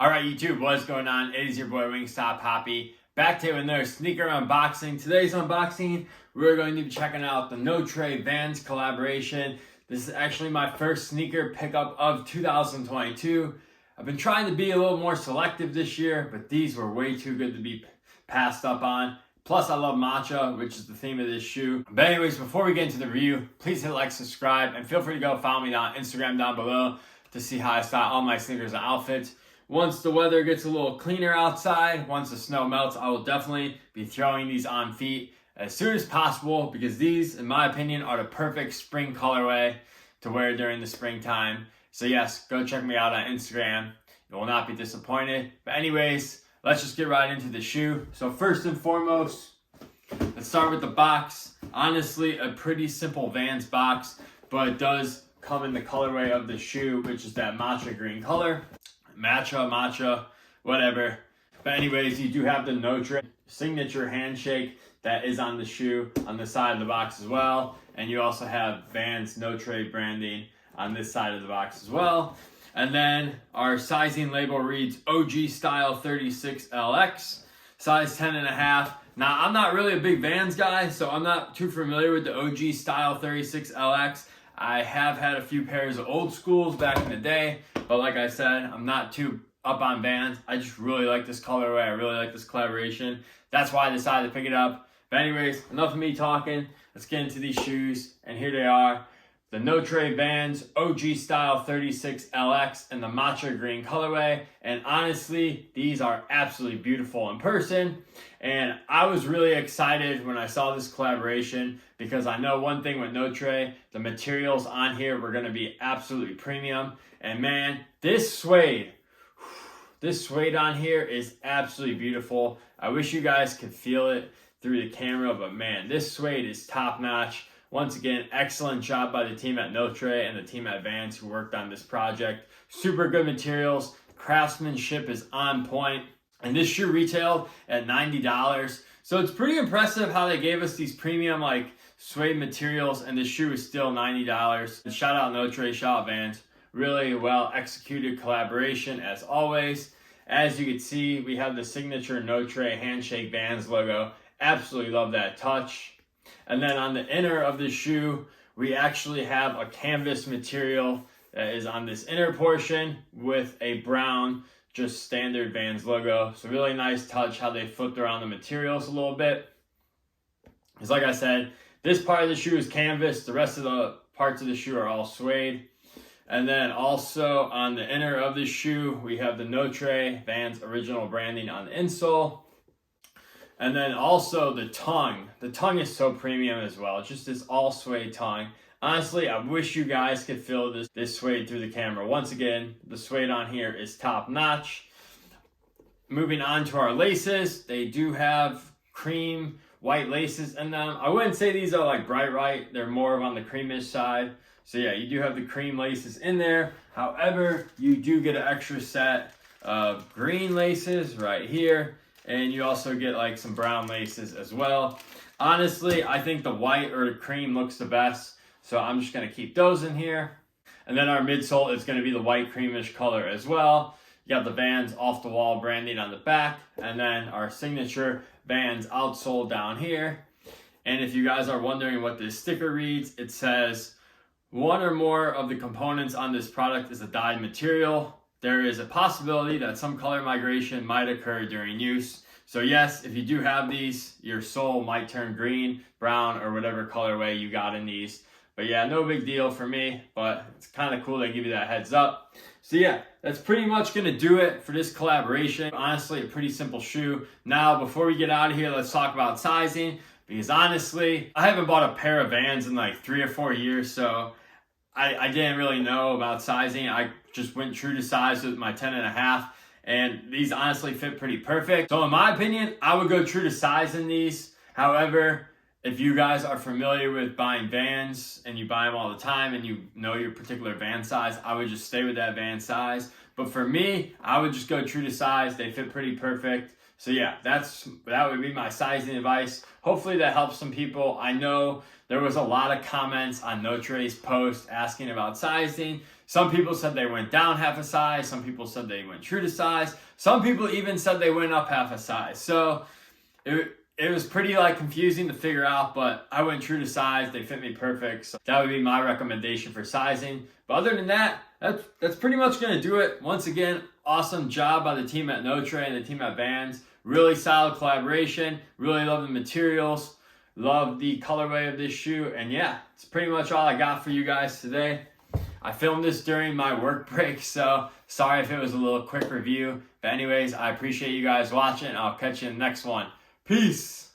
Alright YouTube, what's going on? It is your boy Wingstop Poppy, back to another sneaker unboxing. Today's unboxing, we're going to be checking out the Notre VANS collaboration. This is actually my first sneaker pickup of 2022. I've been trying to be a little more selective this year, but these were way too good to be passed up on. Plus I love MATCHA, which is the theme of this shoe. But anyways, before we get into the review, please hit like, subscribe, and feel free to go follow me on Instagram down below to see how I style all my sneakers and outfits. Once the weather gets a little cleaner outside, once the snow melts, I will definitely be throwing these on feet as soon as possible because these, in my opinion, are the perfect spring colorway to wear during the springtime. So yes, go check me out on Instagram. You will not be disappointed. But anyways, let's just get right into the shoe. So first and foremost, let's start with the box. Honestly, a pretty simple VANS box, but it does come in the colorway of the shoe, which is that matcha green color. Matcha, whatever. But anyways, you do have the Notre signature handshake that is on the shoe on the side of the box as well. And you also have VANS Notre branding on this side of the box as well. And then our sizing label reads OG style 36LX, size 10.5. Now, I'm not really a big VANS guy, so I'm not too familiar with the OG style 36LX. I have had a few pairs of old schools back in the day, but like I said, I'm not too up on VANS. I just really like this colorway. I really like this collaboration. That's why I decided to pick it up. But anyways, enough of me talking. Let's get into these shoes, and here they are. The Notre VANS OG style 36LX in the matcha green colorway. And honestly, these are absolutely beautiful in person. And I was really excited when I saw this collaboration because I know one thing with Notre, the materials on here were going to be absolutely premium. And man, this suede on here is absolutely beautiful. I wish you guys could feel it through the camera, but man, this suede is top notch. Once again, excellent job by the team at Notre and the team at VANS who worked on this project. Super good materials. Craftsmanship is on point. And this shoe retailed at $90. So it's pretty impressive how they gave us these premium like suede materials and this shoe is still $90. And shout out Notre, shout out VANS. Really well executed collaboration as always. As you can see, we have the signature Notre handshake VANS logo. Absolutely love that touch. And then on the inner of the shoe, we actually have a canvas material that is on this inner portion with a brown, just standard VANS logo. So really nice touch how they flipped around the materials a little bit. Because like I said, this part of the shoe is canvas. The rest of the parts of the shoe are all suede. And then also on the inner of the shoe, we have the Notre VANS original branding on the insole. And then also the tongue. The tongue is so premium as well. It's just this all suede tongue. Honestly, I wish you guys could feel this suede through the camera. Once again, the suede on here is top notch. Moving on to our laces. They do have cream white laces in them. I wouldn't say these are like bright white. They're more on the creamish side. So yeah, you do have the cream laces in there. However, you do get an extra set of green laces right here. And you also get like some brown laces as well. Honestly, I think the white or the cream looks the best. So I'm just going to keep those in here. And then our midsole is going to be the white creamish color as well. You got the VANS off the wall branding on the back. And then our signature VANS outsole down here. And if you guys are wondering what this sticker reads, it says, one or more of the components on this product is a dyed material. There is a possibility that some color migration might occur during use. So yes, if you do have these, your sole might turn green, brown, or whatever colorway you got in these. But yeah, no big deal for me, but it's kind of cool they give you that heads up. So yeah, that's pretty much going to do it for this collaboration. Honestly, a pretty simple shoe. Now, before we get out of here, let's talk about sizing. Because honestly, I haven't bought a pair of VANS in like 3 or 4 years, so I didn't really know about sizing. I just went true to size with my 10.5, and these honestly fit pretty perfect. So in my opinion, I would go true to size in these. However, if you guys are familiar with buying VANS and you buy them all the time and you know your particular VANS size, I would just stay with that VANS size. But for me, I would just go true to size. They fit pretty perfect. So yeah, that would be my sizing advice. Hopefully that helps some people. I know there was a lot of comments on Notre's post asking about sizing. Some people said they went down half a size. Some people said they went true to size. Some people even said they went up half a size. So it was pretty like confusing to figure out, but I went true to size. They fit me perfect. So that would be my recommendation for sizing. But other than that, that's pretty much going to do it. Once again, awesome job by the team at Notre and the team at VANS. Really solid collaboration. Really love the materials. Love the colorway of this shoe. And yeah, it's pretty much all I got for you guys today. I filmed this during my work break, so sorry if it was a little quick review. But anyways, I appreciate you guys watching. I'll catch you in the next one. Peace!